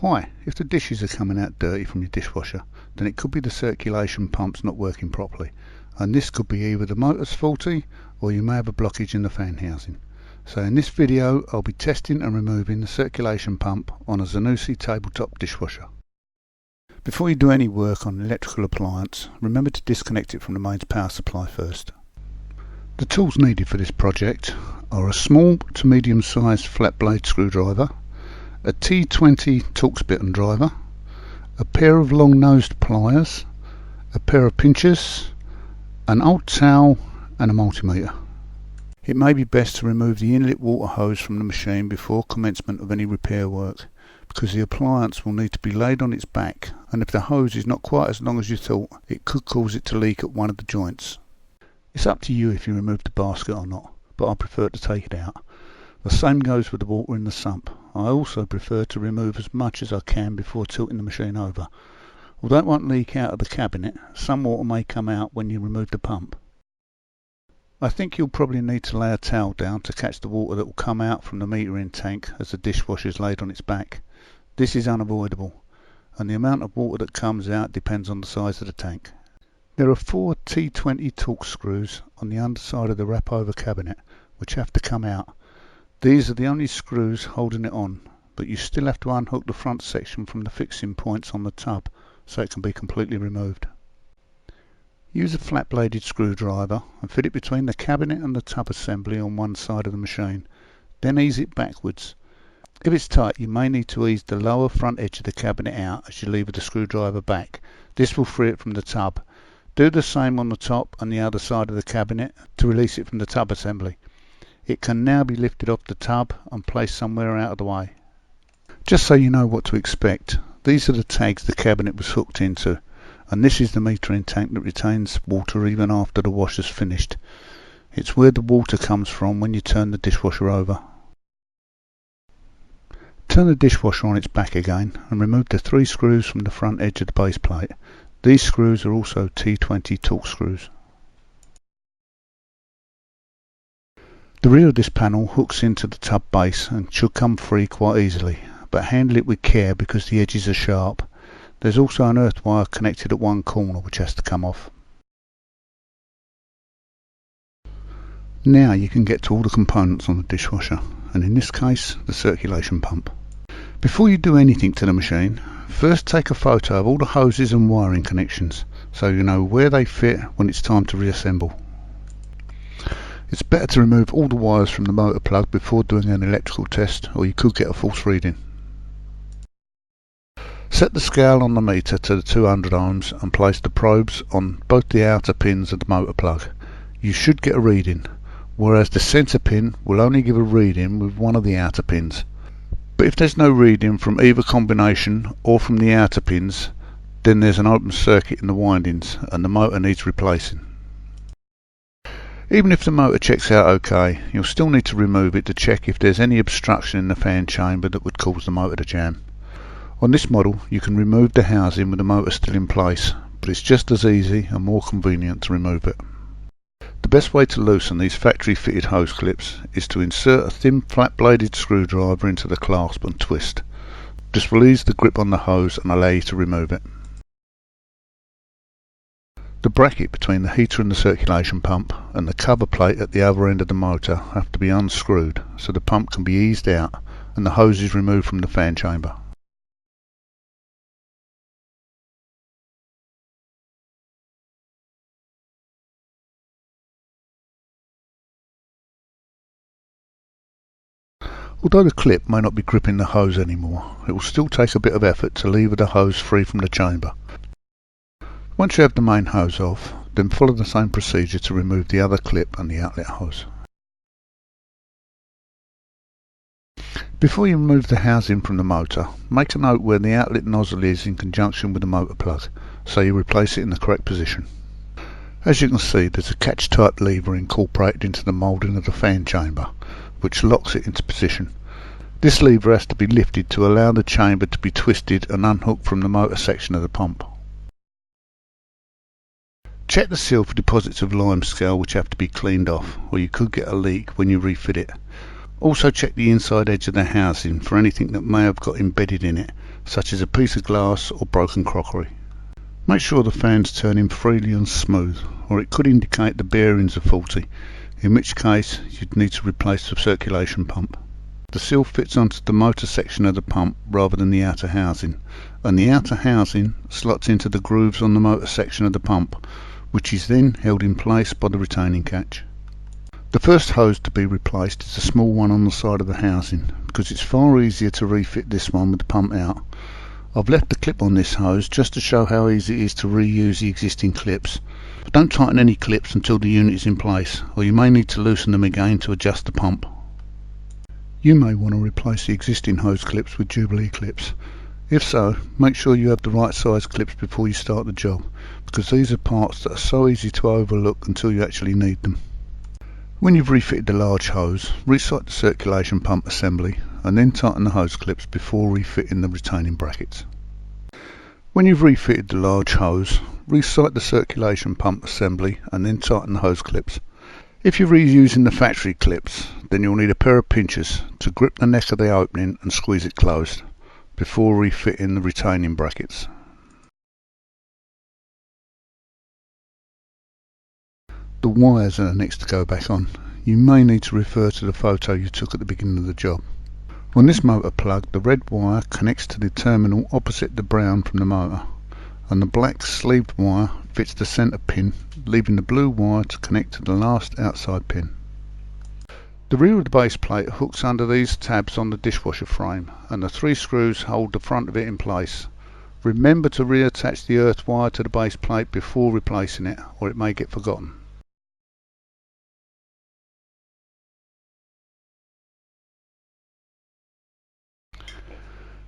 Hi, if the dishes are coming out dirty from your dishwasher, then it could be the circulation pumps not working properly, and this could be either the motor's faulty or you may have a blockage in the fan housing. So in this video I'll be testing and removing the circulation pump on a Zanussi tabletop dishwasher. Before you do any work on an electrical appliance, remember to disconnect it from the mains power supply first. The tools needed for this project are a small to medium sized flat blade screwdriver, a T20 Torx bit and driver, a pair of long nosed pliers, a pair of pinchers, an old towel and a multimeter. It may be best to remove the inlet water hose from the machine before commencement of any repair work, because the appliance will need to be laid on its back, and if the hose is not quite as long as you thought, it could cause it to leak at one of the joints. It's up to you if you remove the basket or not, but I prefer to take it out. The same goes with the water in the sump. I also prefer to remove as much as I can before tilting the machine over. Although it won't leak out of the cabinet, some water may come out when you remove the pump. I think you'll probably need to lay a towel down to catch the water that will come out from the metering tank as the dishwasher is laid on its back. This is unavoidable, and the amount of water that comes out depends on the size of the tank. There are 4 T20 Torx screws on the underside of the wrap over cabinet which have to come out. These are the only screws holding it on, but you still have to unhook the front section from the fixing points on the tub so it can be completely removed. Use a flat bladed screwdriver and fit it between the cabinet and the tub assembly on one side of the machine, then ease it backwards. If it's tight, you may need to ease the lower front edge of the cabinet out as you lever the screwdriver back. This will free it from the tub. Do the same on the top and the other side of the cabinet to release it from the tub assembly. It can now be lifted off the tub and placed somewhere out of the way. Just so you know what to expect, these are the tags the cabinet was hooked into, and this is the metering tank that retains water even after the wash is finished. It's where the water comes from when you turn the dishwasher over. Turn the dishwasher on its back again and remove the 3 screws from the front edge of the base plate. These screws are also T20 Torx screws. The rear of this panel hooks into the tub base and should come free quite easily, but handle it with care because the edges are sharp. There's also an earth wire connected at one corner which has to come off. Now you can get to all the components on the dishwasher, and in this case the circulation pump. Before you do anything to the machine, first take a photo of all the hoses and wiring connections so you know where they fit when it's time to reassemble. It's better to remove all the wires from the motor plug before doing an electrical test, or you could get a false reading. Set the scale on the meter to the 200 ohms and place the probes on both the outer pins of the motor plug. You should get a reading, whereas the centre pin will only give a reading with one of the outer pins. But if there's no reading from either combination or from the outer pins, then there's an open circuit in the windings and the motor needs replacing. Even if the motor checks out okay, you'll still need to remove it to check if there's any obstruction in the fan chamber that would cause the motor to jam. On this model you can remove the housing with the motor still in place, but it's just as easy and more convenient to remove it. The best way to loosen these factory fitted hose clips is to insert a thin flat bladed screwdriver into the clasp and twist. This will ease the grip on the hose and allow you to remove it. The bracket between the heater and the circulation pump and the cover plate at the other end of the motor have to be unscrewed so the pump can be eased out and the hose is removed from the fan chamber. Although the clip may not be gripping the hose anymore, it will still take a bit of effort to lever the hose free from the chamber. Once you have the main hose off, then follow the same procedure to remove the other clip and the outlet hose. Before you remove the housing from the motor, make a note where the outlet nozzle is in conjunction with the motor plug, so you replace it in the correct position. As you can see, there's a catch type lever incorporated into the moulding of the fan chamber, which locks it into position. This lever has to be lifted to allow the chamber to be twisted and unhooked from the motor section of the pump. Check the seal for deposits of limescale which have to be cleaned off, or you could get a leak when you refit it. Also check the inside edge of the housing for anything that may have got embedded in it, such as a piece of glass or broken crockery. Make sure the fan's turning freely and smooth, or it could indicate the bearings are faulty, in which case you'd need to replace the circulation pump. The seal fits onto the motor section of the pump rather than the outer housing, and the outer housing slots into the grooves on the motor section of the pump, which is then held in place by the retaining catch. The first hose to be replaced is the small one on the side of the housing, because it's far easier to refit this one with the pump out. I've left the clip on this hose just to show how easy it is to reuse the existing clips. But don't tighten any clips until the unit is in place, or you may need to loosen them again to adjust the pump. You may want to replace the existing hose clips with Jubilee clips. If so, make sure you have the right size clips before you start the job, because these are parts that are so easy to overlook until you actually need them. When you've refitted the large hose, resight the circulation pump assembly and then tighten the hose clips before refitting the retaining brackets. When you've refitted the large hose, resight the circulation pump assembly and then tighten the hose clips. If you're reusing the factory clips, then you'll need a pair of pinchers to grip the neck of the opening and squeeze it closed before refitting the retaining brackets. The wires are next to go back on. You may need to refer to the photo you took at the beginning of the job. On this motor plug, the red wire connects to the terminal opposite the brown from the motor, and the black sleeved wire fits the centre pin, leaving the blue wire to connect to the last outside pin. The rear of the base plate hooks under these tabs on the dishwasher frame, and the 3 screws hold the front of it in place. Remember to reattach the earth wire to the base plate before replacing it, or it may get forgotten.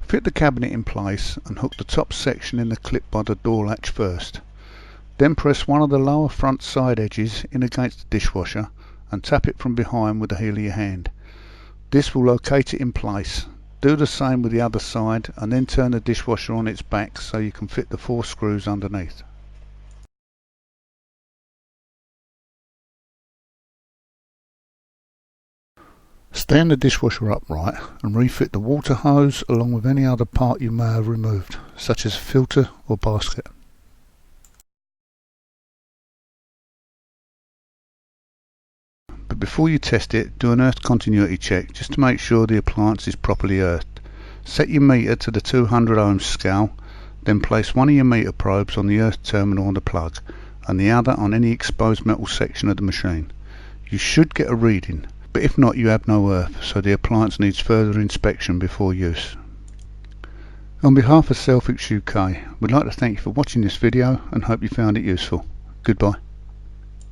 Fit the cabinet in place and hook the top section in the clip by the door latch first. Then press one of the lower front side edges in against the dishwasher and tap it from behind with the heel of your hand. This will locate it in place. Do the same with the other side and then turn the dishwasher on its back so you can fit the 4 screws underneath. Stand the dishwasher upright and refit the water hose along with any other part you may have removed, such as a filter or basket. But before you test it, do an earth continuity check just to make sure the appliance is properly earthed. Set your meter to the 200 ohms scale, then place one of your meter probes on the earth terminal on the plug and the other on any exposed metal section of the machine. You should get a reading, but if not, you have no earth, so the appliance needs further inspection before use. On behalf of Selfix UK, we'd like to thank you for watching this video and hope you found it useful. Goodbye.